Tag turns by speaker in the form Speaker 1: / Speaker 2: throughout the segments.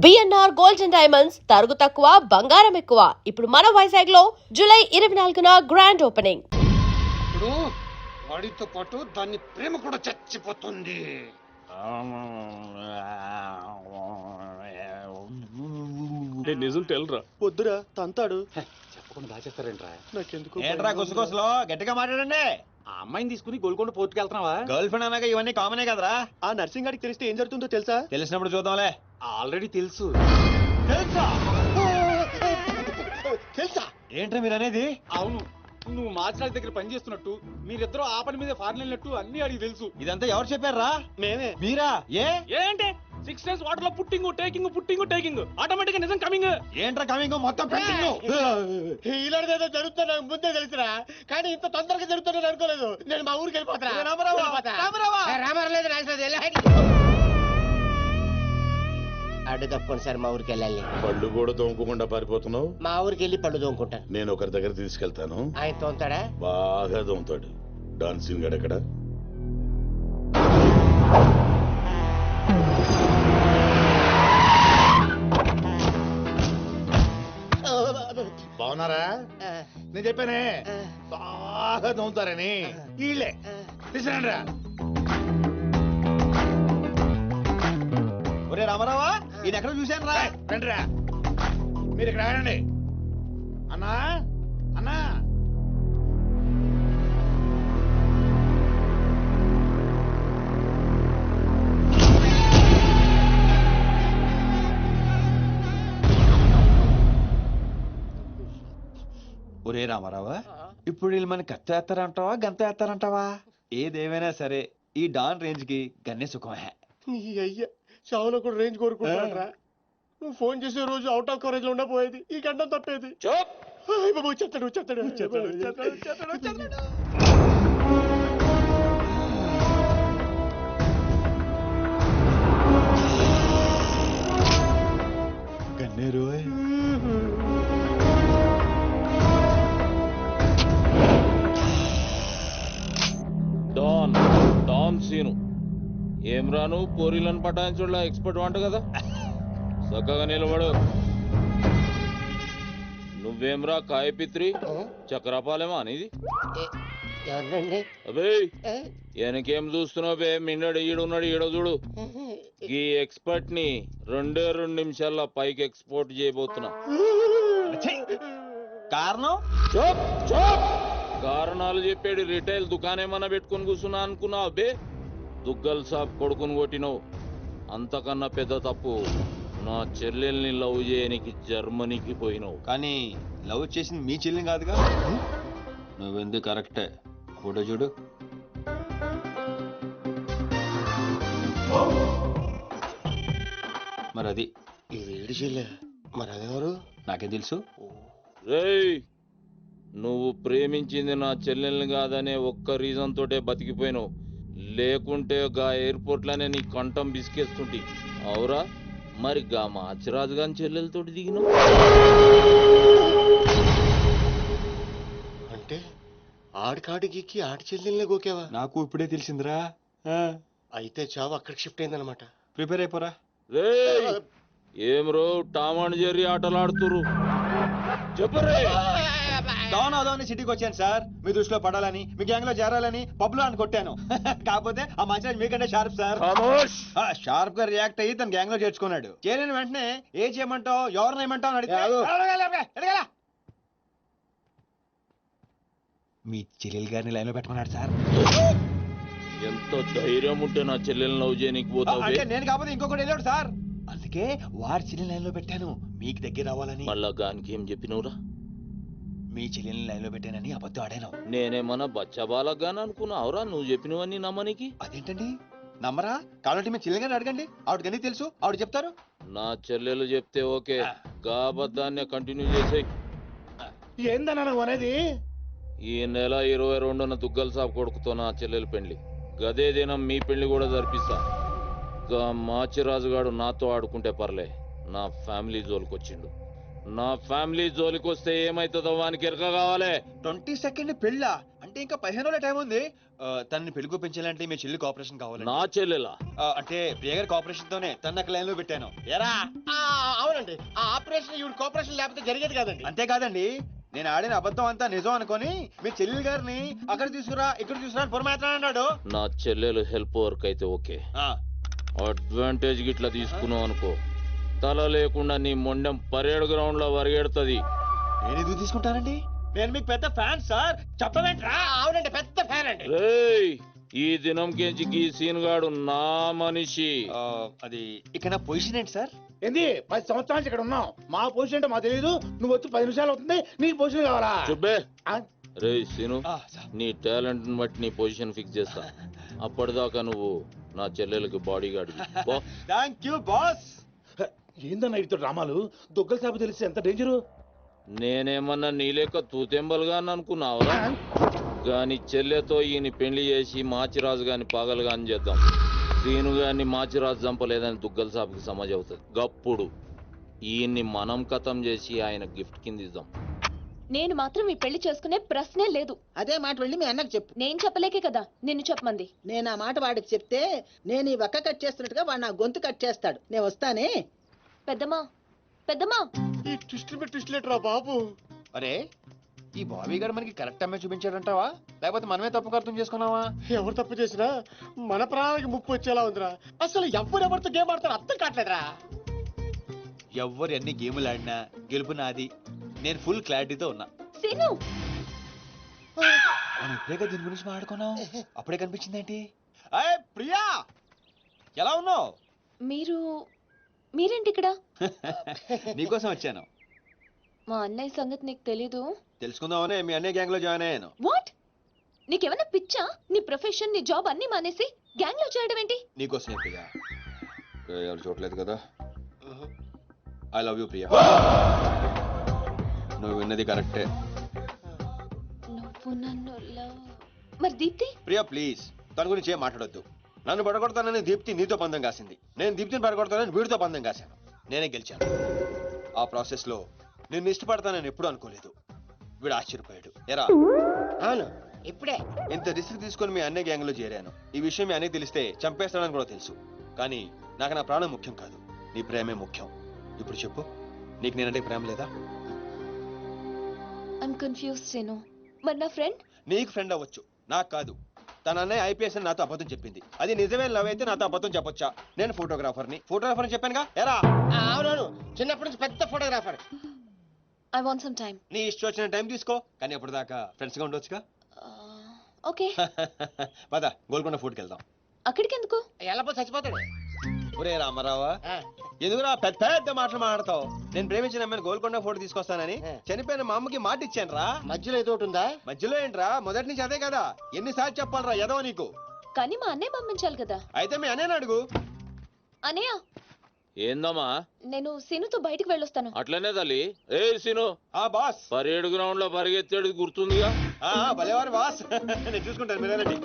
Speaker 1: BNR gold and diamonds తరుగు తక్కువ బంగారం ఎక్కువ. ఇప్పుడు మన వైజాగ్ లో జూలై 24న గ్రాండ్ ఓపెనింగ్.
Speaker 2: ఇప్పుడు వాడితో పాటు దాని ప్రేమ కూడా చచ్చిపోతుంది.
Speaker 3: నిజం తెలరా
Speaker 4: వద్దురా తంతాడు.
Speaker 2: చెప్పకుండా దాచేస్తారేంట్రా?
Speaker 4: నాకెందుకు
Speaker 5: ఏంట్రా గుసగుసలో గట్టిగా మాట్లాడండి.
Speaker 2: ఆ అమ్మాయిని తీసుకుని గోల్కొండ పోర్టుకి వెళ్తున్నావా?
Speaker 5: గర్ల్ ఫ్రెండ్ అన్నాక ఇవన్నీ కామనే కదరా.
Speaker 4: ఆ నర్సింగ్ గారికి తెలిస్తే ఏం జరుగుతుందో తెలుసా?
Speaker 5: తెలిసినప్పుడు చూద్దాంలే.
Speaker 2: ఆల్రెడీ తెలుసు.
Speaker 5: తెలుసా?
Speaker 4: తెలుసా?
Speaker 5: ఏంట్రా మీరు అనేది?
Speaker 3: అవును, నువ్వు మార్చినాథ్ దగ్గర పని చేస్తున్నట్టు, మీరిద్దరూ ఆ పని మీద ఫారెన్ వెళ్ళినట్టు అన్ని అడిగి తెలుసు.
Speaker 5: ఇదంతా ఎవరు చెప్పారా?
Speaker 4: మేమే.
Speaker 5: మీరా?
Speaker 3: ఏంటి 6 days వాటర్ లో పుట్టింగ్ టేకింగ్ ఆటోమేటిక్ గా నిజం కమింగ్.
Speaker 5: ఏంట్రా కమింగ్ మొత్తం పెండింగ్?
Speaker 4: ఇలాంటిదేదో జరుగుతుందో నాకు ముందే తెలుసురా, కానీ ఇంత తొందరగా జరుగుతుందని అనుకోలేదు. నేను మా ఊరికి వెళ్ళిపోతా.
Speaker 6: రామారావు లేదు రాజు అడ్డు తప్పుకోండి సార్, మా ఊరికి వెళ్ళాలి.
Speaker 7: పళ్ళు కూడా తోముకోకుండా పారిపోతున్నావు.
Speaker 6: మా ఊరికి వెళ్ళి పళ్ళు తోముకుంటాను.
Speaker 7: నేను ఒకరి దగ్గర తీసుకెళ్తాను.
Speaker 6: ఆయన తోముతాడా?
Speaker 7: బాగా తోముతాడు. డాన్సింగ్ గడెక్కడ? బాగున్నారా? నేను చెప్పానే బాగా తోముతారని. వీళ్ళే తీసుకురండి రా.
Speaker 5: ఒరే రామారావా, ఈయన ఎక్కడ చూశాను రా.
Speaker 7: రండి రా, మీరు ఇక్కడ ఆగండి. అన్నా అన్నా,
Speaker 5: ఒరే రామారావా, ఇప్పుడు వీళ్ళు మన కత్తి వేస్తారంటావా గంత వేస్తారంటావా? ఏదేమైనా సరే ఈ డాన్ రేంజ్ కి గన్నే సుఖమే.
Speaker 4: నీ అయ్యా చావులో కూడా రేంజ్ కోరుకుంటారా? నువ్వు ఫోన్ చేసే రోజు అవుట్ ఆఫ్ కవరేజ్ లో ఉండపోయేది, ఈ గంటం తప్పేది. బాబు చెత్తడు.
Speaker 5: గన్నేరు
Speaker 3: డాన్ సీను ఏం రాను పోరీలను పటాయించడంలో ఎక్స్పర్ట్ వంట కదా. చక్కగా నిలబడు. నువ్వేమ్రా కాయపిత్రి చక్రపాలేమా అనేది?
Speaker 6: ఎవరండి?
Speaker 3: అబే వెనకేం చూస్తున్నావు బే? మిన్నడు ఈడున్నాడు, ఈడో చూడు. ఈ ఎక్స్పర్ట్ ని 2 నిమిషాల్లో పైకి ఎక్స్పోర్ట్ చేయబోతున్నా.
Speaker 5: కారణం?
Speaker 3: కారణాలు చెప్పాడు. రిటైల్ దుకాణేమన్నా పెట్టుకుని కూర్చున్నా అనుకున్నావు బే? దుగ్గల్ సాబ్ కొడుకుని కొట్టినావు. అంతకన్నా పెద్ద తప్పు నా చెల్లెల్ని లవ్ చేయనికి జర్మనీకి పోయినావు.
Speaker 5: కానీ లవ్ చేసింది మీ చెల్లి కాదుగా. నువ్వెందుకు కరెక్టే. ఫోటో చూడు. మరి అది
Speaker 4: ఇది ఏడు చెల్లె, మరి అదెవరు?
Speaker 5: నాకేం తెలుసు.
Speaker 3: రేయ్, నువ్వు ప్రేమించింది నా చెల్లెల్ని కాదనే ఒక్క రీజన్ తోటే బతికిపోయినావు. లేకుంటే గా ఎయిర్పోర్ట్ లోనే నీ కంఠం బిసికేస్తుంటి. అవురా? మరి గా మాచిరాజు గాని చెల్లెలతోటి దిగినావు.
Speaker 4: అంటే ఆడికాడికి ఆడి చెల్లెల్ని గోకేవా?
Speaker 5: నాకు ఇప్పుడే తెలిసిందిరా.
Speaker 4: అయితే చావు అక్కడికి షిఫ్ట్ అయిందనమాట.
Speaker 5: ప్రిపేర్ అయిపోరా.
Speaker 3: రేయ్, ఏం రో టామ్ అండ్ జెర్రీ ఆటలాడుతురు? చెప్పరే.
Speaker 5: డాన్ అదోని సిటీకి వచ్చాను సార్, మీ దృష్టిలో పడాలని, మీ గ్యాంగ్ లో చేరాలని పబ్ లో అని కొట్టాను. కాకపోతే ఆ మంచి మీకంటే షార్ప్ సార్. షార్ప్ గా రియాక్ట్ అయ్యి తన గ్యాంగ్ లో చేర్చుకున్నాడు. చేరిన వెంటనే ఏ చేయమంటావు, ఎవరిని ఏమంటావు అని అడిగితే మీ చెల్లెలు గారిని లైన్ లో పెట్టమన్నాడు సార్.
Speaker 3: ఎంత ధైర్యం ఉంటే నా చెల్లెల్ని లవ్ చేయనికి పోతావు?
Speaker 5: అంటే నేను కాకపోతే ఇంకొకటి వెళ్ళాడు సార్, అందుకే వారి చెల్లెలు లైన్ లో పెట్టాను మీకు దగ్గర రావాలని.
Speaker 3: మళ్ళా గానికి ఏం చెప్పినవురా?
Speaker 5: మీ చెల్లెల్ని లైన్ లో పెట్టానని అబద్ధం ఆడాను.
Speaker 3: నేనేమన్నా బచ్చబాలగాని అనుకున్నావురా నువ్వు చెప్పినవన్నీ నమ్మనికి?
Speaker 5: అదేంటండి నమ్మరా? కాబట్టి మీ చెల్లెలు గారిని అడగండి, ఆవిడకి తెలుసు, ఆవిడ చెప్తారు.
Speaker 3: నా చెల్లెలు చెప్తే ఓకే, గా అబద్ధాన్ని కంటిన్యూ చేసే.
Speaker 4: ఏందన్నా నువ్వు అనేది?
Speaker 3: ఈ నెల 22న దుగ్గల్ సాబ్ కొడుకుతో నా చెల్లెలు పెళ్లి. గదే దినం మీ పెళ్లి కూడా జరిపిస్తా. గా మాచిరాజుగాడు నాతో ఆడుకుంటే పర్లే, నా ఫ్యామిలీ జోలికొచ్చిండు. నా ఫ్యామిలీ జోలికొస్తే ఏమైతుందో వానికి ఎరక కావాలి.
Speaker 5: 22nd పెళ్ళా? అంటే అంటే ఇంకా 15 రోజుల టైం ఉంది. తనని పెళ్లి చూపించాలంటే మీ చెల్లి కోఆపరేషన్ కావాలి.
Speaker 3: నా చెల్లెలా?
Speaker 5: అంటే ప్రియ గారి కోఆపరేషన్ తోనే తన లైన్ లో పెట్టాను. ఎరా
Speaker 6: అవునండి, ఆ ఆపరేషన్ ఈవిడ కోఆపరేషన్ లేకపోతే జరిగేది కాదండి.
Speaker 5: అంతేకాదండి, నేను ఆడిన అబద్ధం అంతా నిజం అనుకొని మీ చెల్లెలు గారిని అక్కడ తీసుకురా ఇక్కడ తీసుకురా అని పురమాత్రాడు.
Speaker 3: నా చెల్లెలు హెల్ప్ వర్క్ అయితే ఓకే. అడ్వాంటేజ్ గిట్లా తీసుకున్నావు అనుకో, తల లేకుండా నీ మొండెం పరేడ్ గ్రౌండ్ లో వరిగెడుతుంది.
Speaker 5: నేను ఎందుకు తీసుకుంటానండి? నేను మీకు పెద్ద ఫ్యాన్ సార్, చెప్పవేంట్రా?
Speaker 6: అవునండి, పెద్ద ఫ్యాన్ అండి.
Speaker 3: రేయ్, ఈ దినం కెంచి ఈ సీన్ గాడు నా మనిషి.
Speaker 5: అది ఇక నా పొజిషన్ ఏంటి సార్?
Speaker 7: ఏంది 10 సంవత్సరాల నుంచి ఇక్కడ ఉన్నాం, మా పొజిషన్ అంటే మాకు తెలియదు. నువ్వు వచ్చి 10 నిమిషాలు అవుతుంది, నీకు పొజిషన్ కావాలా?
Speaker 3: చుబ్బే.
Speaker 7: ఆ?
Speaker 3: రేయ్ సీను,
Speaker 5: సార్.
Speaker 3: నీ టాలెంట్ బట్టి నీ పొజిషన్ ఫిక్స్ చేస్తా. అప్పటిదాకా నువ్వు నా చెల్లెలకి bodyguard.
Speaker 5: Thank you boss.
Speaker 7: ఏందన్న ఇటు డ్రామాలు? దొగ్గల సాబు తెలిసి ఎంత డేంజరు.
Speaker 3: నేనేమన్నా నీ లెక్క తూతెంబలుగా అనుకున్నావురా? గాని చెల్లెతో ఈయన పెళ్లి చేసి మాచిరాజు గాని పాగలు గాని చేద్దాం. సీను గాని మాచిరాజు చంపలేదని దుగ్గల సాబుకి సమాజ్ అవుతుంది. గప్పుడు ఈయన్ని మనం కథం చేసి ఆయన గిఫ్ట్ కింద ఇద్దాం.
Speaker 8: నేను మాత్రం ఈ పెళ్లి చేసుకునే ప్రశ్నే లేదు.
Speaker 9: అదే మాట వెళ్ళి మీ అన్నకు చెప్పు.
Speaker 8: నేను చెప్పలేకే కదా నిన్ను చెప్పమంది.
Speaker 9: నేను ఆ మాట వాడికి చెప్తే నేను ఈ వక్క కట్ చేస్తున్నట్టుగా వాడు నా గొంతు కట్ చేస్తాడు. నేను వస్తానే.
Speaker 8: పెద్దమ్మా, పెద్దమ్మా.
Speaker 4: ఈ ట్విస్ట్ లేటరా బాబు.
Speaker 5: అరే, ఈ బాబీ గారు మనకి కరెక్ట్ అమ్మాయి చూపించాడంటావా, లేకపోతే మనమే తప్పు అర్థం చేసుకున్నావా?
Speaker 4: ఎవరు తప్పు చేసినా మన ప్రాణానికి ముప్పు వచ్చేలా ఉందిరా. అసలు ఎవరెవరితో గేమ్ ఆడతారు అర్థం కావట్లేదురా.
Speaker 5: ఎవరు ఎన్ని గేములు ఆడినా గెలుపు నాది. నేను ఫుల్ క్లారిటీతో ఉన్నా.
Speaker 8: సీను,
Speaker 5: మనం ఇప్పుడే దీని గురించి మాట్లాడుకున్నాం, అప్పుడే కనిపించింది ఏంటి? అయ్ ప్రియా, ఎలా ఉన్నావు?
Speaker 8: మీరేంటి ఇక్కడ?
Speaker 5: నీకోసం వచ్చాను.
Speaker 8: మా అన్నయ్య సంగతి నీకు తెలీదు.
Speaker 5: తెలుసుకుందామనే మీ అన్నయ్య గ్యాంగ్ లో జాయిన్ అయ్యాను.
Speaker 8: వాట్? నీకేమైనా పిచ్చా? నీ ప్రొఫెషన్, నీ జాబ్ అన్ని మానేసి గ్యాంగ్ లో చేయడం ఏంటి?
Speaker 5: నీకోసమే ప్రియా. ఎవరు చూడలేదు కదా. I love you Priya. నువ్వు విన్నది కరెక్టే.
Speaker 8: నువ్వు నన్ను మరి దీప్తి?
Speaker 5: ప్రియా ప్లీజ్, తన గురించి ఏం మాట్లాడొద్దు. నన్ను పడగొడతానని దీప్తి నీతో పందెం కాసింది. నేను దీప్తిని పడగొడతానని వీడితో పందెం కాశాను. నేనే గెలిచాను. ఆ ప్రాసెస్ లో నిన్ను ఇష్టపడతానని ఎప్పుడు అనుకోలేదు. వీడు ఆశ్చర్యపోయాడు. ఎరా?
Speaker 6: అవును, ఇప్పుడే.
Speaker 5: ఇంత రిస్క్ తీసుకొని మీ అన్నయ్య గ్యాంగ్ లో చేరాను. ఈ విషయం మీ అన్నయ్య తెలిస్తే చంపేస్తాడని కూడా తెలుసు. కానీ నాకు నా ప్రాణం ముఖ్యం కాదు, నీ ప్రేమే ముఖ్యం. ఇప్పుడు చెప్పు, నీకు నేనంటే ప్రేమ లేదా?
Speaker 8: I'm confused Seenu. మరి నా ఫ్రెండ్?
Speaker 5: నీకు ఫ్రెండ్ అవ్వచ్చు, నాకు కాదు. తన అన్నయ్య ఐపీఎస్ అని నాతో అబద్ధం చెప్పింది. అది నిజమే లవ్ అయితే నాతో అబద్ధం చెప్పొచ్చా? నేను ఫోటోగ్రాఫర్ని చెప్పానుగా. ఎరా?
Speaker 6: అవునవును, చిన్నప్పటి నుంచి పెద్ద photographer.
Speaker 8: I want some time.
Speaker 5: నీ ఇష్టం వచ్చిన టైం తీసుకో, కానీ అప్పటిదాకా ఫ్రెండ్స్ గా ఉండొచ్చుగా.
Speaker 8: ఓకే.
Speaker 5: పద, గోల్కొండ ఫుడ్కి వెళ్దాం.
Speaker 8: అక్కడికి ఎందుకు?
Speaker 6: ఎలాపో చచ్చిపోతాడు.
Speaker 5: ఒరే రామారావా, ఎందుకురా పెద్ద పెద్ద మాటలు మాట్లాడతావు? నేను ప్రేమించిన అమ్మాయిని గోల్కొండ ఫోటో తీసుకొస్తానని చనిపోయిన మా అమ్మకి మాట ఇచ్చాను రా.
Speaker 6: మధ్యలో ఏదో ఒకటి ఉందా?
Speaker 5: మధ్యలో ఏంట్రా, మొదటి నుంచి అదే కదా. ఎన్నిసార్లు చెప్పాలరా ఎదవ నీకు?
Speaker 8: కానీ మా అన్నయ్య పంపించాలి కదా.
Speaker 5: అయితే మీ అన్నయ్యని అడుగు.
Speaker 8: అన్నయ్య,
Speaker 3: ఏందమ్మా?
Speaker 8: నేను సీనుతో బయటికి వెళ్ళొస్తాను.
Speaker 3: అట్లనే తల్లి. ఏ సీను,
Speaker 5: ఆ బాస్
Speaker 3: పరేడ్ గ్రౌండ్ లో పరిగెత్తాడు గుర్తుందిగా?
Speaker 5: భలేవారు బాస్. నేను చూసుకుంటాను, మీరేనండి.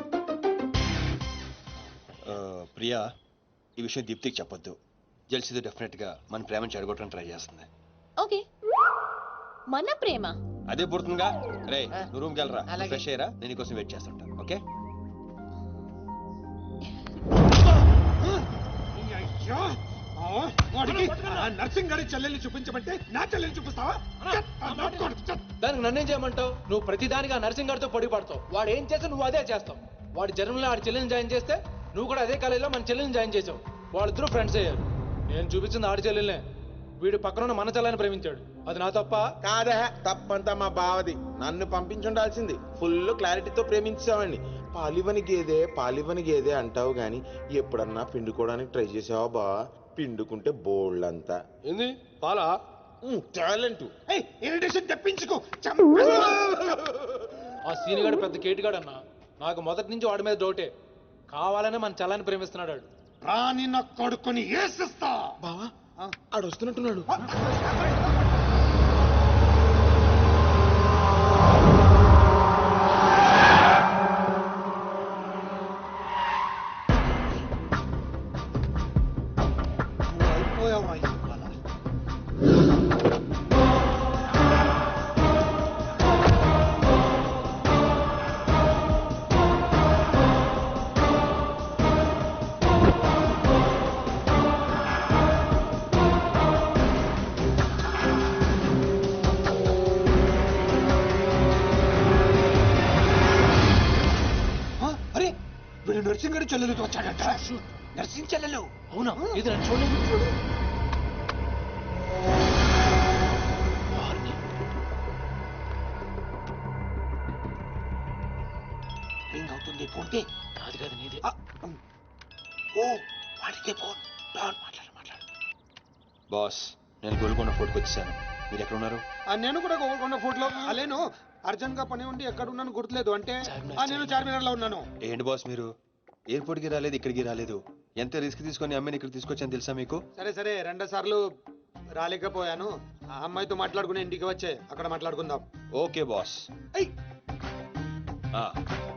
Speaker 5: ప్రియా, ఈ విషయం దీప్తికి చెప్పొద్దు. జెల్సీతో డెఫినెట్ గా మన ప్రేమను చెడగొట్టడానికి ట్రై చేస్తుంది.
Speaker 8: ఓకే. మన ప్రేమ
Speaker 5: అదే పుడుతుందిగా. రే, నువ్వు రూమ్కి వెళ్ళరా,
Speaker 6: అలాగే.
Speaker 5: ఫ్రెష్ అయ్యరా, నేను నీకోసం వెయిట్ చేస్తుంటా. ఓకే?
Speaker 2: అయ్యో, వాడికి ఆ నర్సింగ్ గారి చెల్లెల్ని చూపించమంటే నా చెల్లెల్ని చూపిస్తావా?
Speaker 10: దానికి నన్నేం చేయమంటావు? నువ్వు ప్రతిదానికి ఆ నర్సింగ్ గారితో పొడి పడతావు. వాడు ఏం చేస్తే నువ్వు అదే చేస్తావు. వాడి జన్మలో ఆడి చెల్లెని జాయిన్ చేస్తే నువ్వు కూడా అదే కాలేజీలో మన చెల్లెని జాయిన్ చేసావు. వాళ్ళిద్దరూ ఫ్రెండ్స్ అయ్యారు. నేను చూపించింది ఆడి చెల్లెలనే. వీడు పక్కన మన చెల్లని ప్రేమించాడు. అది నా తప్ప
Speaker 11: కాదా? తప్పంతా మా బావది. నన్ను పంపించుండాల్సింది. ఫుల్ క్లారిటీతో ప్రేమించావండి. పాలివని గేదే అంటావు గాని ఎప్పుడన్నా పిండుకోవడానికి ట్రై చేసావా బా? పిండుకుంటే బోల్డ్
Speaker 4: ఏంది పాలా?
Speaker 11: టాలెంట్.
Speaker 2: ఇరిటేషన్ తెప్పించుకో.
Speaker 10: ఆ సీనిగాడు పెద్ద కేటుగాడు అన్న. నాకు మొదటి నుంచి వాడి మీద డౌటే. కావాలనే మన చెల్లని ప్రేమిస్తున్నాడు.
Speaker 2: రాని నా కొడుకుని ఏసిస్తా.
Speaker 11: బావా ఆడు వస్తున్నట్టున్నాడు.
Speaker 2: అయిపోయావా ఇవాళ? చెల్లెలతో వచ్చాడంట నర్సింగ్ చెల్లెలు.
Speaker 10: అవునా ఇది నన్ను చూడలేదు.
Speaker 2: రింగ్ అవుతుంది. ఫోన్ పే
Speaker 10: కాదు కాదు నీదే.
Speaker 2: ఓ వాడికే ఫోన్. మాట్లాడు.
Speaker 5: బాస్ నేను గోల్కొండ ఫోర్ట్కి వచ్చేసాను. మీరు ఎక్కడ ఉన్నారు?
Speaker 2: నేను కూడా గోల్కొండ ఫోర్ట్లో అలేను. అర్జెంట్ గా పని ఉండి ఎక్కడ ఉన్నాను గుర్తులేదు. అంటే నేను చార్మినార్ లో ఉన్నాను.
Speaker 5: ఏంటి బాస్ మీరు ఎయిర్పోర్ట్కి రాలేదు, ఇక్కడికి రాలేదు. ఎంత రిస్క్ తీసుకొని అమ్మాయిని ఇక్కడ తీసుకొచ్చాను తెలుసా మీకు?
Speaker 2: సరే 2 సార్లు రాలేకపోయాను. ఆ అమ్మాయితో మాట్లాడుకుని ఇంటికి వచ్చే అక్కడ మాట్లాడుకుందాం.
Speaker 5: Okay boss.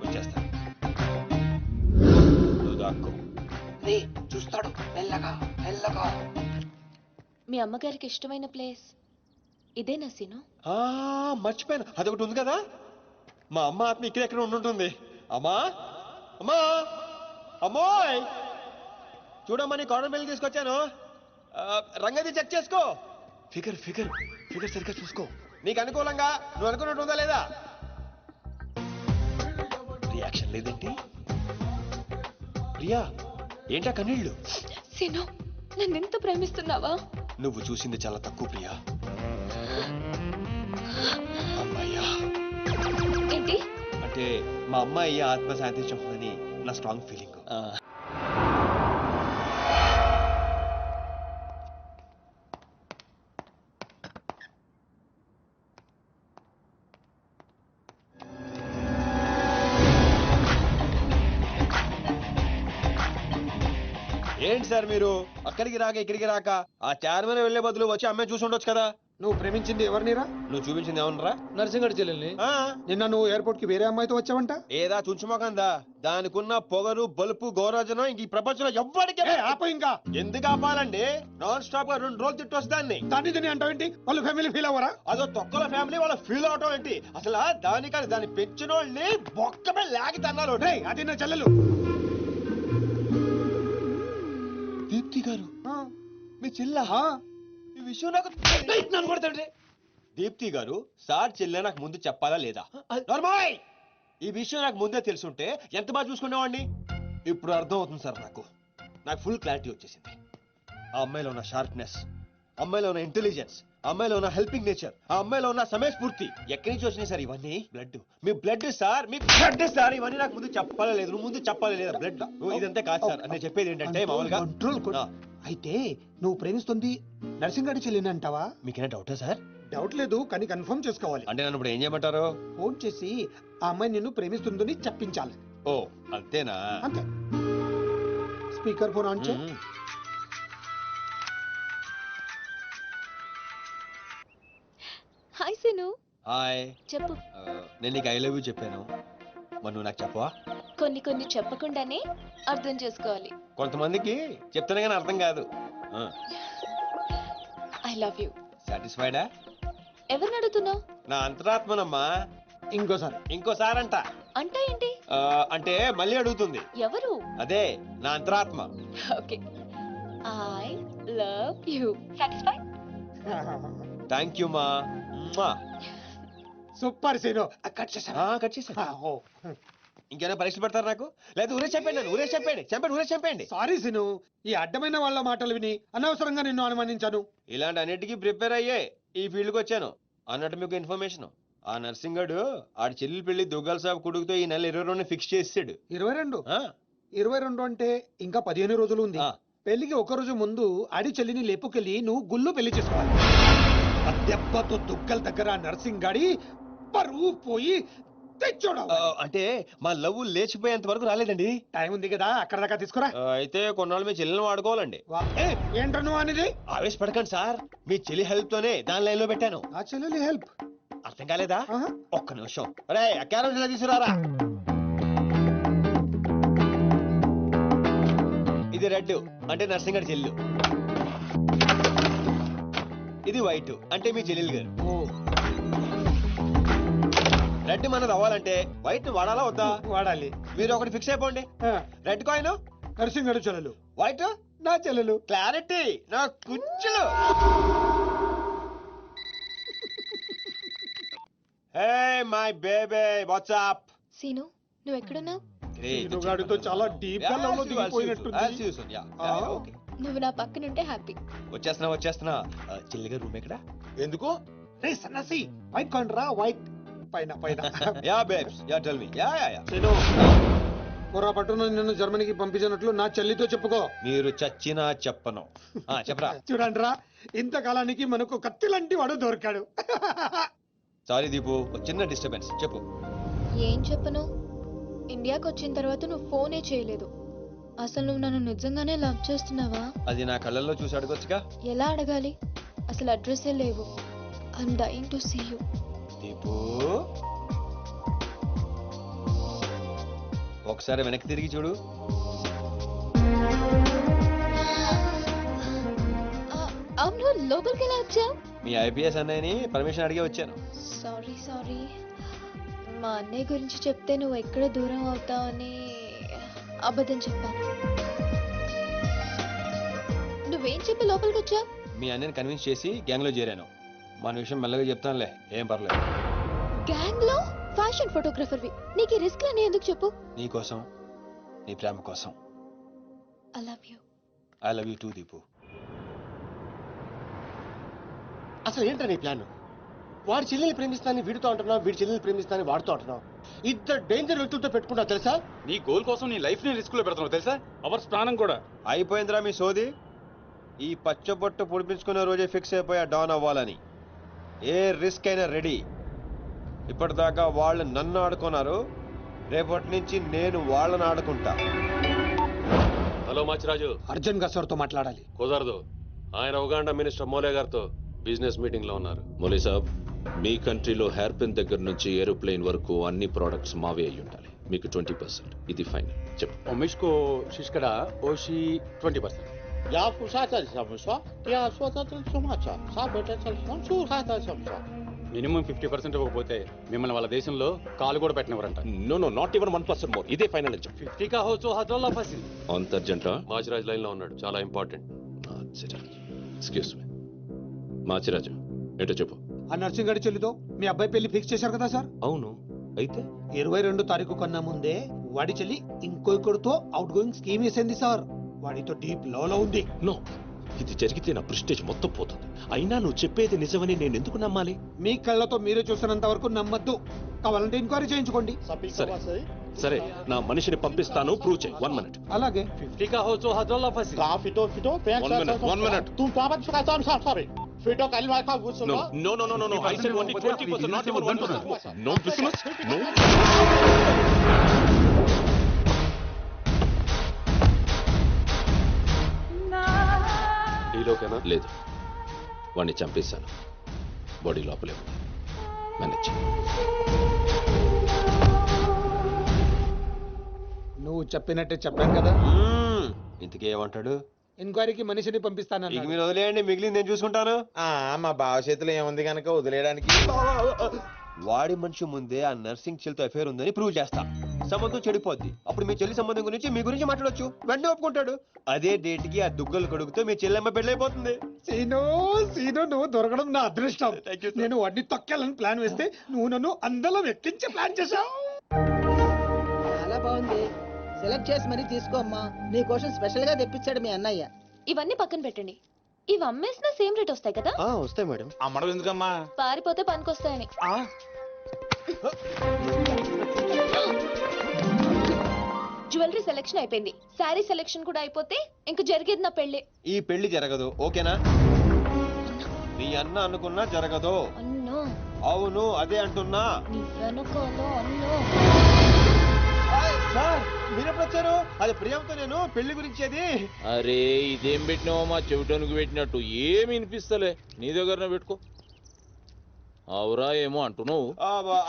Speaker 5: వచ్చేస్తా. నువ్వు దాక్కో.
Speaker 2: చూస్తాడు మెల్లగా.
Speaker 8: మీ అమ్మగారికి ఇష్టమైన ప్లేస్ ఇదేనా సీను?
Speaker 5: మర్చిపోయాను, అదొకటి ఉంది కదా. మా అమ్మ ఆత్మ ఇక్కడ ఉండుంటుంది. అమ్మా అమ్మా అమ్మోయ్ చూడమ్మా, నీ కాటన్ బిల్ తీసుకొచ్చాను. రంగది చెక్ చేసుకో. ఫిగర్ సరిగ్గా చూసుకో. నీకు అనుకూలంగా నువ్వు అనుకున్నట్టు ఉందా లేదా? రియాక్షన్ లేదేంటి? ప్రియా ఏంటా కన్నీళ్ళు?
Speaker 8: సీను నన్నెంత ప్రేమిస్తున్నావా?
Speaker 5: నువ్వు చూసింది చాలా తక్కువ ప్రియా. అమ్మాయ్యా
Speaker 8: ఏంటి?
Speaker 5: అంటే మా అమ్మాయి ఆత్మ శాంతించుకుందని నా స్ట్రాంగ్ ఫీలింగ్. ఏంటి సార్ మీరు అక్కడికి రాక ఇక్కడికి రాక ఆ చార్మినార్ వెళ్లే బదులు వచ్చి అమ్మాయి చూసి ఉండొచ్చు కదా.
Speaker 2: నువ్వు ప్రేమించింది ఎవరినిరా?
Speaker 5: నువ్వు చూపించింది ఏమన్నారా?
Speaker 10: నర్సింగడి చెల్లెల్ని.
Speaker 2: నిన్న నువ్వు ఎయిర్పోర్ట్ కి వేరే అమ్మాయితో వచ్చావంట.
Speaker 5: ఏదా చుంచుమోకందా? దానికున్న పొగరు బలుపు గౌరవజనం ఇంక ఈ ప్రపంచంలో ఎవ్వడికి.
Speaker 2: ఆప ఇంకా
Speaker 5: ఎందుకు ఆపాలండి? నాన్ స్టాప్ గా 2 రోజులు తిట్టొచ్చు దాన్ని.
Speaker 2: దాన్ని అంటావేంటి? వాళ్ళు ఫ్యామిలీ ఫీల్ అవ్వరా?
Speaker 5: అదో తొక్కల ఫ్యామిలీ వాళ్ళ ఫీల్ అవటం ఏంటి? అసలు దానికని దాన్ని పెంచిన వాళ్ళని బొక్కమే లాగి తన్నారు.
Speaker 2: అది నా చెల్లెలు
Speaker 5: దీప్తి గారు. మీ చెల్ల ఈ విషయం నాకు
Speaker 10: నన్ను కొడతాడు.
Speaker 5: దీప్తి గారు సార్ చెల్లె నాకు ముందు చెప్పాలా లేదా? నార్మల్ ఈ విషయం నాకు ముందే తెలుసుంటే ఎంత బాగా చూసుకునేవాడిని. ఇప్పుడు అర్థం అవుతుంది సార్. నాకు ఫుల్ క్లారిటీ వచ్చేసింది. ఆ అమ్మాయిలో ఉన్న షార్ప్నెస్, అమ్మాయిలో ఉన్న ఇంటెలిజెన్స్, అమ్మాయిలో ఉన్న హెల్పింగ్ నేచర్, ఆ అమ్మాయిలో ఉన్న సమయస్ఫూర్తి ఎక్కడి నుంచి వచ్చినాయి సార్ ఇవన్నీ? బ్లడ్, మీ బ్లడ్ సార్, మీ బ్లడ్ సార్. ఇవన్నీ నాకు ముందు చెప్పాలా లేదు? నువ్వు ముందు చెప్పాలి లేదా? బ్లడ్ ఇదంతా కాదు సార్. నేను చెప్పేది ఏంటంటే మామూలుగా
Speaker 2: అయితే నువ్వు ప్రేమిస్తుంది నర్సింగడి చెల్లిని అంటావా?
Speaker 5: మీకేనా డౌటా సార్?
Speaker 2: డౌట్ లేదు, కానీ కన్ఫర్మ్ చేసుకోవాలి.
Speaker 5: అంటే నన్ను ఇప్పుడు ఏం చేయమంటారు?
Speaker 2: ఫోన్ చేసి ఆ అమ్మాయి నిన్ను ప్రేమిస్తుందని చెప్పించాలి.
Speaker 5: ఓ అంతేనా?
Speaker 2: అంతే. స్పీకర్ ఫోన్ ఆన్ చే.
Speaker 8: హాయ్ సీను.
Speaker 5: హాయ్.
Speaker 8: చెప్పు.
Speaker 5: నేను నీకు ఐ లవ్ యూ చెప్పాను, మరి నువ్వు నాకు చెప్పవా?
Speaker 8: కొన్ని చెప్పకుండానే అర్థం చేసుకోవాలి.
Speaker 5: కొంతమందికి చెప్తానే కానీ అర్థం కాదు.
Speaker 8: I love you.
Speaker 5: సాటిస్ఫైడా?
Speaker 8: ఎవరిని అడుగుతున్నావు?
Speaker 5: నా అంతరాత్మనమ్మా. ఇంకోసారి అంట.
Speaker 8: అంటే ఏంటి?
Speaker 5: అంటే మళ్ళీ అడుగుతుంది.
Speaker 8: ఎవరు?
Speaker 5: అదే నా అంతరాత్మ.
Speaker 8: Okay. I love you. Satisfy?
Speaker 5: Thank you మా.
Speaker 2: Super scene.
Speaker 5: కట్ చేసా. ఇంకేమైనా పరీక్షలు పెడతారు నాకు? లేదు ఊరే చెప్పండి.
Speaker 2: సారీ సీను, ఈ అడ్డమైన వాళ్ళ మాటలు విని అనవసరంగా నిన్ను అనుమానించాను.
Speaker 5: ఇలాంటి అన్నిటికీ ప్రిపేర్ అయ్యే ఈ ఫీల్డ్కి వచ్చాను. అన్నట్టు మీకు ఇన్ఫర్మేషన్, ఆ నర్సింగడు ఆడి చెల్లి పెళ్లి దుగ్గాల సాబ్ కొడుకుతో ఈ నెల 22 ఫిక్స్ చేసాడు.
Speaker 2: 22 అంటే ఇంకా 15 రోజులు ఉంది. పెళ్లికి ఒక రోజు ముందు ఆడి చెల్లిని లేపుకెళ్ళి నువ్వు గుళ్ళు పెళ్లి చేసుకోవాలి. దెబ్బతో దుగ్గల దగ్గర నర్సింగ్ గాడి పరువు పోయి తెచ్చోడం.
Speaker 5: అంటే మా లవ్ లేచిపోయేంత వరకు రాలేదండి.
Speaker 2: టైం ఉంది కదా, అక్కడ దాకా తీసుకురా.
Speaker 5: అయితే కొన్నాళ్ళు మీ చెల్లెని వాడుకోవాలండి.
Speaker 2: ఏంటను అనేది?
Speaker 5: ఆవేశపడకండి సార్, మీ చెల్లి హెల్ప్ తోనే దాని లైన్ లో పెట్టాను.
Speaker 2: ఆ చెల్లెలి హెల్ప్
Speaker 5: అర్థం కాలేదా? ఒక్క నిమిషం. అరే క్యారెట్ తీసుకురారా. ఇది రెడ్ అంటే నర్సింగడి చెల్లు, ఇది వైట్ అంటే మీ చెల్లెలు గారు. రెడ్ మనది అవ్వాలంటే వైట్ వాడాలా వద్దా?
Speaker 2: వాడాలి.
Speaker 5: మీరు ఒకటి ఫిక్స్ అయిపోండి. రెడ్ కాయిన్
Speaker 2: నర్సింగడి చెల్లెలు,
Speaker 5: వైట్
Speaker 2: నా చెల్లెలు.
Speaker 5: క్లారిటీ నా కుచ్చులు. Hey my baby what's up?
Speaker 8: Seenu నువ్వు ఎక్కడున్నావు?
Speaker 2: సీనుగాడితో చాలా డీప్ గా లవ్ లో దిగిపోయినట్టుంది.
Speaker 8: నువ్వు నా పక్కనుంటే హ్యాపీ.
Speaker 5: వచ్చేస్తున్నా చిల్లిగా రూమ్ ఎక్కడ?
Speaker 11: ఎందుకు?
Speaker 2: రే సన్నాసి వైట్ కొండ్రా వైట్ పైన పైన.
Speaker 5: Yeah babes yeah tell me. Yeah
Speaker 2: Seenu పొరపాటున నిన్ను జర్మనీకి పంపించినట్లు నా చెల్లితో చెప్పుకో.
Speaker 5: మీరు చచ్చినా చెప్పను. చెప్పరా.
Speaker 2: చూడండిరా ఇంతకాలానికి మనకు కత్తి లాంటి వాడు దొరికాడు.
Speaker 5: సారీ దీపు, ఒక చిన్న డిస్టర్బెన్స్. చెప్పు.
Speaker 8: ఏం చెప్పను? ఇండియాకి వచ్చిన తర్వాత నువ్వు ఫోనే చేయలేదు. అసలు నువ్వు నన్ను నిజంగానే లవ్ చేస్తున్నావా?
Speaker 5: అది నా కళ్ళల్లో చూసి అడగొచ్చుగా.
Speaker 8: ఎలా అడగాలి? అసలు అడ్రస్సే లేవు. I'm dying to see you.
Speaker 5: Deepu ఒకసారి వెనక్కి తిరిగి చూడు.
Speaker 8: అవును, లోపలికి ఎలా వచ్చావు?
Speaker 5: మీ ఐపీఎస్ అన్నయ్యని పర్మిషన్ అడిగి వచ్చాను.
Speaker 8: సారీ. మా అన్నయ్య గురించి చెప్తే నువ్వు ఎక్కడ దూరం అవుతావని అబద్ధం చెప్పాను. నువ్వేం చెప్పి లోపలికి వచ్చావు?
Speaker 5: మీ అన్నయ్యని కన్విన్స్ చేసి గ్యాంగ్ లో చేరాను. మన విషయం మెల్లగా చెప్తానులే, ఏం పర్లేదు.
Speaker 8: గ్యాంగ్ లో ఫ్యాషన్ ఫోటోగ్రఫర్వి, నీకు ఈ రిస్క్ అని ఎందుకు చెప్పు?
Speaker 5: నీ కోసం, నీ ప్రేమ కోసం.
Speaker 8: I love you.
Speaker 5: I love you two Deepu.
Speaker 4: అసలు ఏంటో నీ ప్లాన్? వాడి చెల్లెల్ని ప్రేమిస్తానని వీడితో అంటున్నావు, వీడి చెల్లెల్ని ప్రేమిస్తానని వాడితో అంటున్నావు. ఇద్దరు డేంజర్ వ్యక్తులతో పెట్టుకున్నావు తెలుసా?
Speaker 11: నీ గోల్ కోసం నీ లైఫ్ ని రిస్క్ లో పెడుతున్నావు తెలుసా?
Speaker 10: అవర్స్ ప్రాణం కూడా.
Speaker 5: అయిపోయిందిరా మీ సోది. ఈ పచ్చబొట్టు పొడిపించుకునే రోజే ఫిక్స్ అయిపోయా డాన్ అవ్వాలని. ఏ రిస్క్ అయినా రెడీ. ఇప్పటిదాకా వాళ్ళు నన్ను ఆడుకున్నారు, రేపటి నుంచి నేను వాళ్ళని ఆడుకుంటా.
Speaker 12: హలో మాచిరాజు,
Speaker 2: అర్జున్ గా సార్ తో మాట్లాడాలి.
Speaker 12: కుదరదు. ఆయన ఉగాండా మినిస్టర్ మోలే గారితో బిజినెస్ మీటింగ్ లో ఉన్నారు.
Speaker 3: మోలీ సాబ్, మీ కంట్రీలో హెయిర్ పిన్ దగ్గర నుంచి ఏరోప్లేన్ వరకు అన్ని ప్రోడక్ట్స్ మావే అయి ఉండాలి. మీకు 20%. ఇది ఫైన్. చెప్పు.
Speaker 10: ఒమిష్కో శిష్కడ ఓషి 20%.
Speaker 7: యా పుషాచా సమస్య యా స్వతంత్ర సమాచా సాబెట చల్సం చూహాతా సమస్య.
Speaker 10: మినిమం 50% ఇవ్వకపోతే మిమ్మల్ని వాళ్ళ దేశంలో కాలు కూడా పెట్టినవరంట.
Speaker 12: No not even 1% more. ఇదే ఫైనల్ అని చెప్పు.
Speaker 10: 50 కా హో తో హజల్లా ఫసి.
Speaker 3: అంత అర్జెంటా?
Speaker 12: మాచిరాజ్ లైన్ లో ఉన్నాడు, చాలా ఇంపార్టెంట్.
Speaker 3: Excuse me. మాచిరాజు ఏంటో చెప్పు.
Speaker 2: ఆ నర్సింగ్ గారి చెల్లితో మీ అబ్బాయి పెళ్లి ఫిక్స్ చేశారు కదా సార్?
Speaker 3: అవును, అయితే
Speaker 2: 22 తారీఖు కన్నా ముందే వాడి చెల్లి ఇంకొకరితో అవుట్ గోయింగ్ స్కీమ్ వేసింది సార్. వాడితో డీప్ లో ఉంది.
Speaker 12: నో, ఇది జరిగితే నా ప్రెస్టేజ్ మొత్తం పోతుంది. అయినా నువ్వు చెప్పేది నిజమని నేను ఎందుకు నమ్మాలి?
Speaker 2: మీ కళ్ళతో మీరే చూసినంత వరకు నమ్మద్దు. కావాలంటే ఎంక్వైరీ చేయించుకోండి.
Speaker 12: సరే, నా మనిషిని పంపిస్తాను, ప్రూవ్ చేయి. 1 minute.
Speaker 2: అలాగే
Speaker 10: 50 కా హో తో హజల్లా ఫసి.
Speaker 7: కా ఫిటో ఫిటో పెన్
Speaker 12: 1 minute.
Speaker 7: తుమ్ పాపట్ ఫకాతం సారీ ఫిటో కలిమా కా గుర్సులో.
Speaker 12: No. I said only 20%, not even 1%. No business. No. ఈలోకేనా?
Speaker 3: లేదు, వాడిని చంపేశాను. బాడీ లోపలే ఉంది. మేనేజ్.
Speaker 2: నువ్వు చెప్పినట్టే చెప్పాను కదా.
Speaker 5: ఇంతకీ ఏమంటాడు?
Speaker 2: ఎంక్వైరీకి మనిషిని పంపిస్తాను.
Speaker 5: ఇక మీరు వదిలేయండి, మిగిలింది నేను చూసుకుంటాను.
Speaker 11: మా బావ చేతిలో ఏముంది కనుక వదిలేయడానికి.
Speaker 5: వాడి మనిషి ముందే ఆ నర్సింగ్ చెల్లితో అఫేర్ ఉందని ప్రూవ్ చేస్తా. సంబంధం చెడిపోద్ది. అప్పుడు మీ చెల్లి సంబంధం గురించి మీ గురించి మాట్లాడొచ్చు. వెంటనే ఒప్పుకుంటాడు. అదే డేట్ కి ఆ దుగ్గలు కొడుకుతో మీ చెల్లెమ్మ పెళ్ళైపోతుంది.
Speaker 2: సీను నువ్వు దొరకడం నా అదృష్టం. నేను వాడిని తొక్కాలని ప్లాన్ వేస్తే నువ్వు నన్ను అందలో ఎక్కించి ప్లాన్ చేశావు.
Speaker 9: చాలా బాగుంది. సెలెక్ట్ చేసి మరీ తీసుకో అమ్మా. నీ కోసం స్పెషల్ గా తెప్పించాడు మీ అన్నయ్య.
Speaker 8: ఇవన్నీ పక్కన పెట్టండి. ఇవి అమ్మేసిన సేమ్ రేట్ వస్తాయి కదా?
Speaker 4: వస్తాయి మేడం.
Speaker 11: అమ్మడం ఎందుకమ్మా?
Speaker 8: పారిపోతే పనికొస్తాయని. జ్యువెలరీ సెలెక్షన్ అయిపోయింది, శారీ సెలెక్షన్ కూడా అయిపోతే ఇంక జరిగేది నా పెళ్లి.
Speaker 5: ఈ పెళ్లి జరగదు, ఓకేనా? నీ అన్న అనుకున్నా జరగదు.
Speaker 8: అన్నో.
Speaker 5: అవును, అదే అంటున్నా.
Speaker 8: నీ వెనకాల అన్నో.
Speaker 5: సార్ మీరెప్పుడు వచ్చారు? అది ప్రియాంతో నేను పెళ్లి గురించి. అది
Speaker 3: అరే, ఇదేం పెట్టినావో మా చెవిటానికి పెట్టినట్టు ఏమి వినిపిస్తలే. నీ దగ్గరనే పెట్టుకో. అవురా ఏమో అంటున్నావు.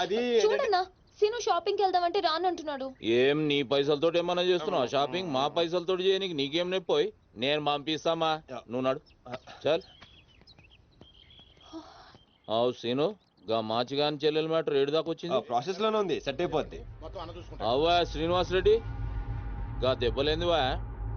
Speaker 5: అది
Speaker 8: చూడన్నా, సీను షాపింగ్కి వెళ్దామంటే రానంటున్నాడు.
Speaker 3: ఏం నీ పైసలతోటి ఏమన్నా చేస్తున్నావు షాపింగ్? మా పైసలతోటి చేయనీకి నీకేం నొప్పోయి? నేను పంపిస్తామా, నువ్వు నాడు. చల్. అవు సీను, గా మాచిగాని చెల్లెల మ్యాటర్ ఏడు దాకా వచ్చింది?
Speaker 5: ప్రాసెస్ లోనే ఉంది, సెట్ అయిపోద్ది.
Speaker 3: అవ్వా శ్రీనివాస్ రెడ్డి, గా దెబ్బలేందివా?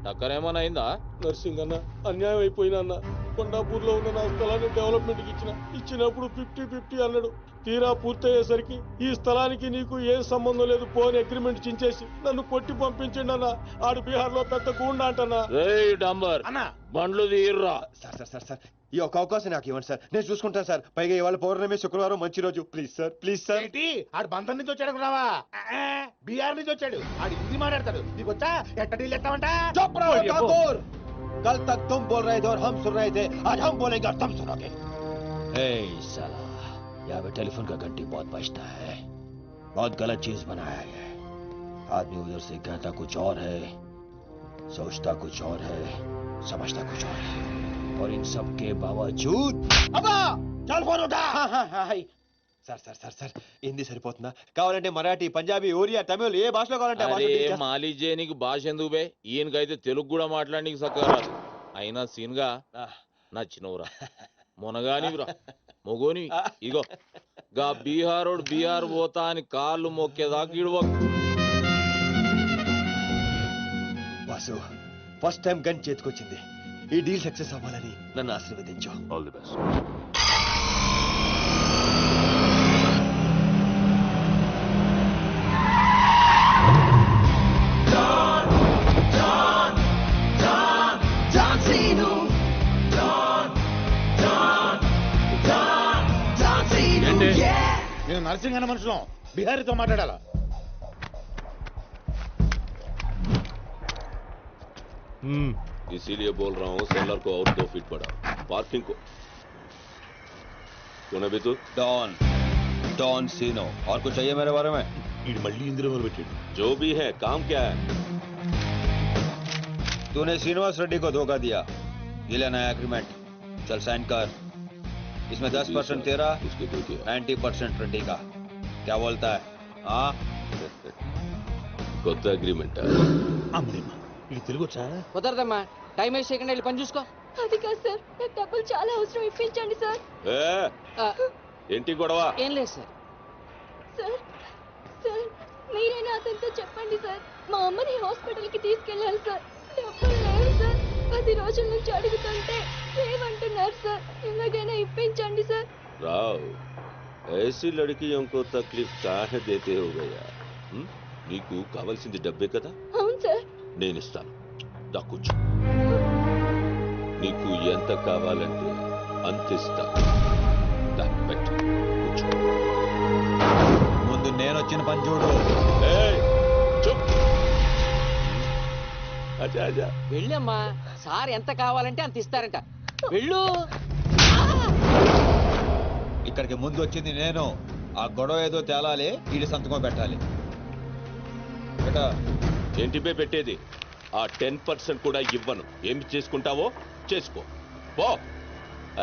Speaker 3: టక్కరేమన్నా అయిందా?
Speaker 10: నర్సింగ్ అన్న, అన్యాయం అయిపోయినా అన్న.
Speaker 4: కొండాపూర్లో ఉన్న నా స్థలాన్ని డెవలప్మెంట్ కి ఇచ్చినప్పుడు 50-50 అన్నాడు. తీరా పూర్తయ్యేసరికి ఈ స్థలానికి నీకు ఏం సంబంధం లేదు పోని అగ్రిమెంట్ చించేసి నన్ను కొట్టి పంపించండి అన్న. ఆడు బీహార్ లో పెద్ద గూండా అంటన్నా.
Speaker 3: డాంబర్
Speaker 7: అన్నా
Speaker 3: బండ్లు తీర్రా.
Speaker 5: సార్ ఈ ఒక్క అవకాశం నాకు ఇవ్వండి సార్, నేను చూసుకుంటాను సార్. పైగా ఇవాళ పౌర్ణమి, శుక్రవారం మంచి రోజు. Please sir.
Speaker 7: ఏంటి ఆడు బంధం నుంచి వచ్చాడు అనుకున్నావా? బీహార్ నుంచి వచ్చాడు. ఆడు హిందీ మాట్లాడతాడు. నీకు వచ్చా ఎట్ట డీల్ ఎత్తామంట?
Speaker 5: कल तक तुम बोल रहे थे और हम सुन रहे थे, आज हम बोलेंगे और तुम सुनोगे.
Speaker 12: साला यहाँ पे टेलीफोन का घंटी बहुत बजता है, बहुत गलत चीज बनाया है. आदमी उधर से कहता कुछ और है, सोचता कुछ और है, समझता कुछ और है, और इन सब के बावजूद
Speaker 5: అబ్బా చల్ ఫోన్ ఉఠా. సార్ హిందీ సరిపోతుందా? కావాలంటే మరాఠీ, పంజాబీ, ఒరియా, తమిళ్ ఏ భాషలో కావాలంటే ఆ భాషలో
Speaker 3: అరే
Speaker 5: teach చేస్తా.
Speaker 3: మాలిజే నీకు భాష ఎందుకు బే? ఈయనకైతే తెలుగు కూడా మాట్లాడనీకి సక్కగా రాదు. అయినా సీన్గా నచ్చినవురా, మునగానివిరా, మొగోని. ఇగో గా బీహారోడు బీహార్ పోతా అని కాళ్ళు మొక్కేదాకా ఇడవకు.
Speaker 5: వాసు ఫస్ట్ టైం గన్ చేతికొచ్చింది. ఈ డీల్ సక్సెస్ అవ్వాలని నన్ను ఆశీర్వదించు.
Speaker 12: All the best.
Speaker 7: నేను నర్సింగ్ అన్న మనుషులం బిహారీతో మాట్లాడాలా?
Speaker 12: इसीलिए बोल रहा हूँ सेलर को और 2 फीट बढ़ा, पार्किंग को. कौन है तू?
Speaker 5: डॉन सीनो. और कुछ चाहिए मेरे बारे में?
Speaker 12: मल्ली इंदिरा में बैठे. जो भी है काम क्या है?
Speaker 5: तूने श्रीनिवास रेड्डी को धोखा दिया. ये लेना है एग्रीमेंट. चल साइन कर. इसमें 10% तेरा, 90% रेड्डी का. क्या बोलता है? हाँ
Speaker 12: కొత్త అగ్రిమెంట్.
Speaker 7: అమ్మేమా ఇది తెలుగు వచ్చా?
Speaker 9: కుదరదమ్మా, టైం వేస్ట్ చేయకుండా వెళ్ళి పని చూసుకో.
Speaker 8: అది కాదు సార్, నాకు డబ్బులు చాలా అవసరం, ఇప్పించండి సార్.
Speaker 12: ఏంటి గొడవ?
Speaker 9: ఏం లేదు సార్.
Speaker 8: సార్ సార్ మీరైనా అతనితో చెప్పండి సార్, మా అమ్మని హాస్పిటల్కి తీసుకెళ్ళాలి సార్. డబ్బులు లేవు సార్, 10 రోజుల నుంచి అడుగుతుంటే లేవంటున్నారు సార్. ఎలాగైనా ఇప్పించండి సార్.
Speaker 12: రావ్, ऐसी लड़कियों को तकलीफ काहे देते हो गया? నీకు కావాల్సింది డబ్బే కదా?
Speaker 8: అవును సార్.
Speaker 12: నేను ఇస్తాను, దా కూర్చో. నీకు ఎంత కావాలంటే అంత ఇస్తా. దా పెట్టు, కూర్చో.
Speaker 5: ముందు నేను వచ్చిన పని చూడు.
Speaker 12: చూప్. అచ్చా అచ్చా
Speaker 9: వెళ్ళమ్మా, సార్ ఎంత కావాలంటే అంత ఇస్తారంట. వెళ్ళు.
Speaker 5: ఇక్కడికి ముందు వచ్చింది నేను. ఆ గొడవ ఏదో తేలాలి, ఈడి సంతకం పెట్టాలి.
Speaker 12: ఏంటి పే పెట్టేది? ఆ 10% కూడా ఇవ్వను. ఏమి చేసుకుంటావో చేసుకో పో.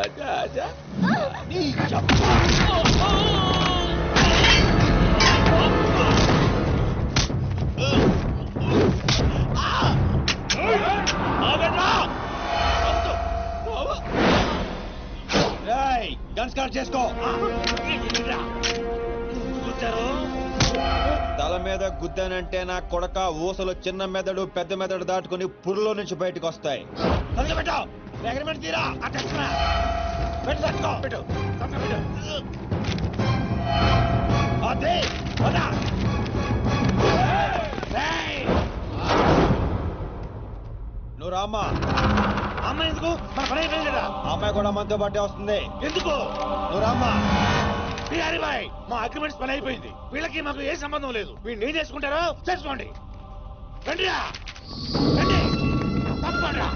Speaker 12: అచ్చా అచ్చా.
Speaker 5: గన్ స్టార్ట్ చేసుకో. తల మీద గుద్దానంటే నా కొడక ఊసలు చిన్న మెదడు పెద్ద మెదడు దాటుకుని పురులో నుంచి బయటకు వస్తాయి. నువ్వు రామ్మా.
Speaker 7: అమ్మ ఎందుకు? మన పని అయిపోయిందా?
Speaker 5: అమ్మాయి కూడా మనతో పాటే వస్తుంది.
Speaker 7: ఎందుకు?
Speaker 5: నువ్వు రామ్మా.
Speaker 7: బిహారీ బాయ్, మా అగ్రిమెంట్స్ పని అయిపోయింది. వీళ్ళకి మాకు ఏ సంబంధం లేదు. వీళ్ళు ఏం చేసుకుంటారో చేసుకోండి. రండిరా, రండి, తప్పకుండా.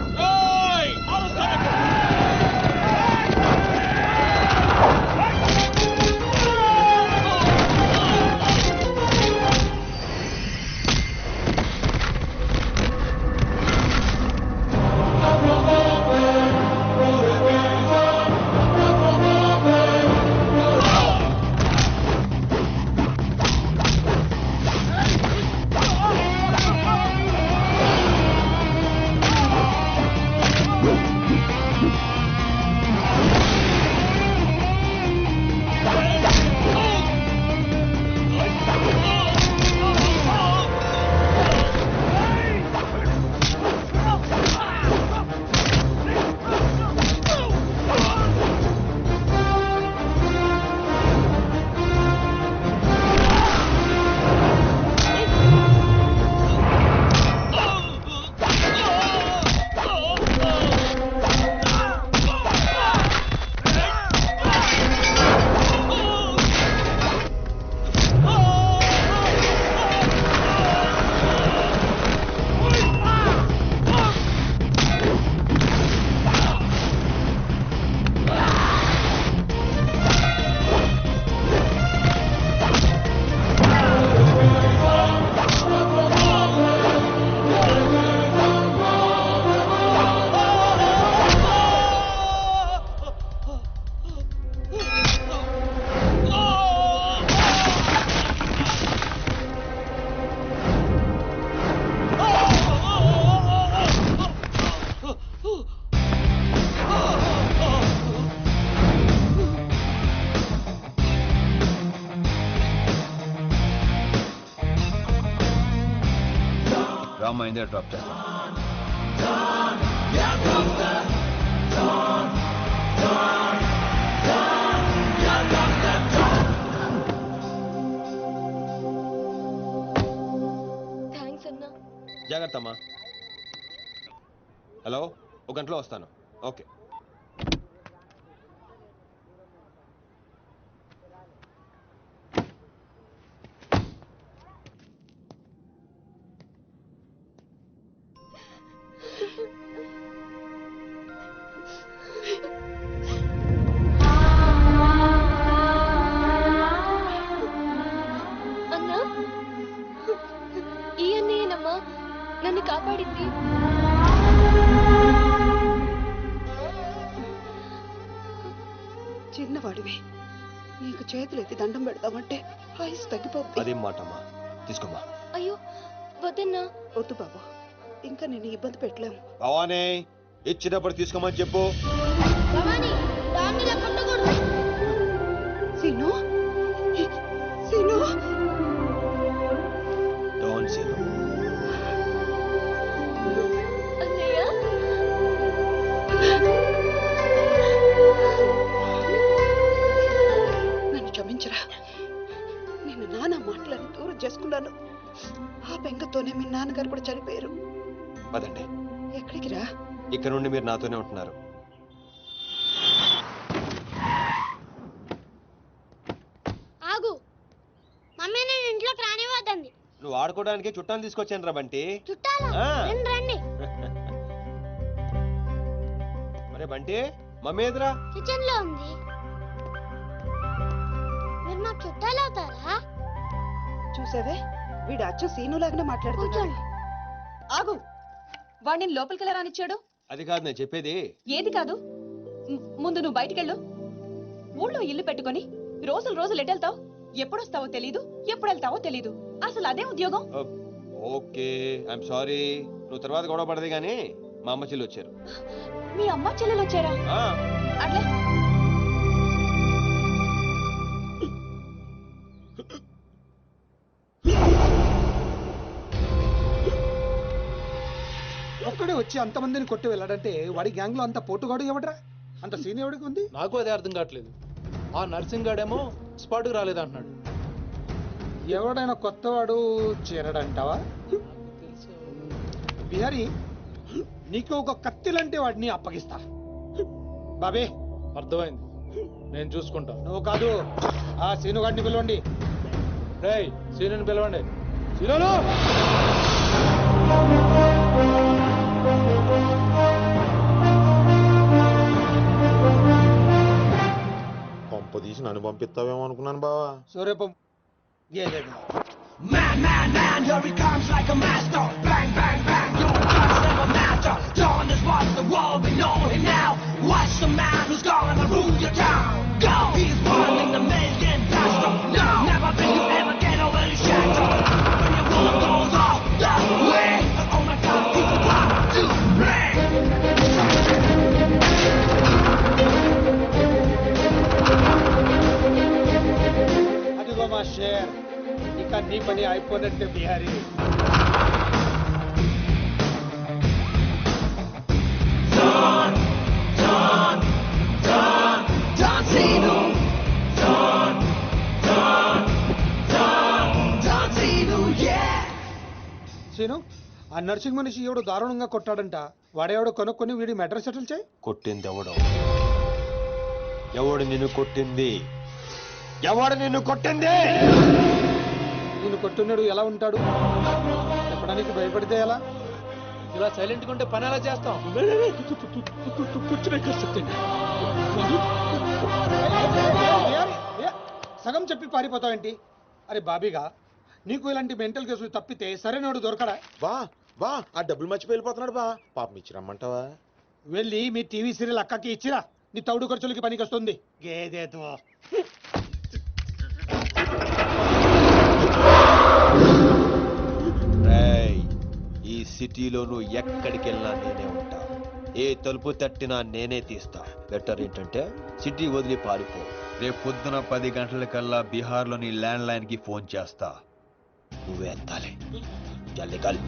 Speaker 12: డ్రామా అయిందే డ్రాప్ చేస్తాను.
Speaker 8: థ్యాంక్స్ అన్నా.
Speaker 5: జాగ్రత్త అమ్మా. హలో, ఒక గంటలో వస్తాను. ఓకే.
Speaker 8: అన్నా, ఈ అన్నయ్యనమ్మా నన్ను కాపాడింది.
Speaker 9: చిన్నవాడివి, నీకు చేతులెత్తి దండం పెడతామంటే ఆయుస్ తగ్గిపోతుంది.
Speaker 5: అదేం మాటమ్మా, తీసుకోమ్మా.
Speaker 8: అయ్యో వద్దన్నా.
Speaker 9: వద్దు బాబు, ఇంకా నేను ఇబ్బంది పెట్టలేము.
Speaker 5: భవానీ, ఇచ్చినప్పుడు తీసుకోమని చెప్పు.
Speaker 9: సీను, సీను,
Speaker 5: డోంట్ సీను.
Speaker 8: అన్నయ్య,
Speaker 9: నన్ను క్షమించరా. నేను నాన్న మాటలని దూరం చేసుకున్నాను. ఆ బెంగతోనే మీ నాన్నగారు కూడా చనిపోయారు.
Speaker 5: పదండి.
Speaker 9: ఎక్కడికి రా?
Speaker 5: ఇక్కడ నుండి మీరు నాతోనే ఉంటున్నారు.
Speaker 8: ఆగు. మమ్మీ నేను ఇంట్లోకి రానివ్వద్దండి.
Speaker 5: నువ్వు ఆడుకోవడానికి చుట్టాలు తీసుకొచ్చాను రా బంటి.
Speaker 8: చుట్టాలా?
Speaker 5: ఆ.
Speaker 8: రండి.
Speaker 5: మరే బంటి, మమ్మీ ఎదురా?
Speaker 8: కిచెన్ లో ఉంది. మీరు నాకు చుట్టాలు అవుతారా?
Speaker 9: చూసావే, వీడు అచ్చ సీనులాగానే మాట్లాడుతున్నాడు.
Speaker 13: ఆగు, వాడిని లోపలికి ఎలా రానిచ్చాడు?
Speaker 5: అది కాదు నేను చెప్పేది.
Speaker 13: ఏది కాదు? ముందు నువ్వు బయటికెళ్ళు. ఊళ్ళో ఇల్లు పెట్టుకొని రోజులు రోజులు ఎటెళ్తావు? ఎప్పుడొస్తావో తెలీదు, ఎప్పుడు వెళ్తావో తెలీదు. అసలు అదే ఉద్యోగం.
Speaker 5: Okay, I'm sorry. నువ్వు తర్వాత గొడవ పడదు కానీ మా అమ్మ చెల్లి వచ్చారు.
Speaker 13: మీ అమ్మ చెల్లెలు వచ్చారా? అట్లే.
Speaker 2: ఒక్కడే వచ్చి అంతమందిని కొట్టి వెళ్ళాడంటే వాడి గ్యాంగ్ లో అంత పోటుగాడు ఎవడరా? అంత సీన్ ఎవడికి ఉంది?
Speaker 10: నాకు అదే అర్థం కావట్లేదు. ఆ నర్సింగ్ గాడేమో స్పాట్కి రాలేదంటున్నాడు.
Speaker 2: ఎవడైనా కొత్తవాడు చేరడంటావా? బిహారీ, నీకు ఒక కత్తిలంటే వాడిని అప్పగిస్తా. బాబే,
Speaker 10: అర్థమైంది, నేను చూసుకుంటా.
Speaker 2: నువ్వు కాదు, ఆ సీనుగాడిని పిలవండి.
Speaker 10: రేయ్, సీనుని పిలవండి. సీనులు!
Speaker 11: పంప తీసి నన్ను పంపిస్తావేమో అనుకున్నాను బావా.
Speaker 2: సూర్యపం
Speaker 14: Man, man, man, here he comes like a master. Bang, bang, bang, your guns never matter. Dawn is what the world, we know him now. Watch the man who's gonna rule your town. Go! He's one in a million faster. No! Never will you ever get over his shadow. When your world goes off the way. Oh my God, he's about to break.
Speaker 2: అదిగో మా share, ఇక నీ పని అయిపోయినట్టే Bihari. Scene, ఆ nursing మనిషి ఎవడు దారుణంగా కొట్టాడంట. వాడేవాడు కొనుక్కొని వీడి మెడ్రస్ సెటిల్ చేయి.
Speaker 5: కొట్టింది ఎవడు? ఎవడు నిన్ను కొట్టింది? ఎవడు నిన్ను కొట్టింది?
Speaker 2: నిన్ను కొట్టున్నాడు ఎలా ఉంటాడు? చెప్పడానికి భయపడితే ఎలా?
Speaker 10: ఇలా సైలెంట్ గా ఉంటే పని ఎలా చేస్తాం?
Speaker 2: సగం చెప్పి పారిపోతావేంటి? అరే బాబీగా, నీకు ఇలాంటి మెంటల్ కేసులు తప్పితే సరైనోడు దొరకడా?
Speaker 11: బా బా, ఆ డబ్బులు మర్చిపోయి వెళ్ళిపోతున్నాడు బా. పాపం ఇచ్చిరమ్మంటావా?
Speaker 2: వెళ్ళి మీ టీవీ సీరియల్ అక్కకి ఇచ్చిరా. నీ తౌడు ఖర్చులకి పనికి వస్తుంది. గేదేతో
Speaker 5: ఈ సిటీలో నువ్వు ఎక్కడికి వెళ్ళినా నేనే ఉంటా. ఏ తలుపు తట్టినా నేనే తీస్తా. బెటర్ ఏంటంటే సిటీ వదిలి పారిపో. రేపు పొద్దున 10 గంటలకల్లా బీహార్లోని ల్యాండ్ లైన్ కి ఫోన్ చేస్తా.
Speaker 12: నువ్వే ఎత్తాలి. చల్ నికల్.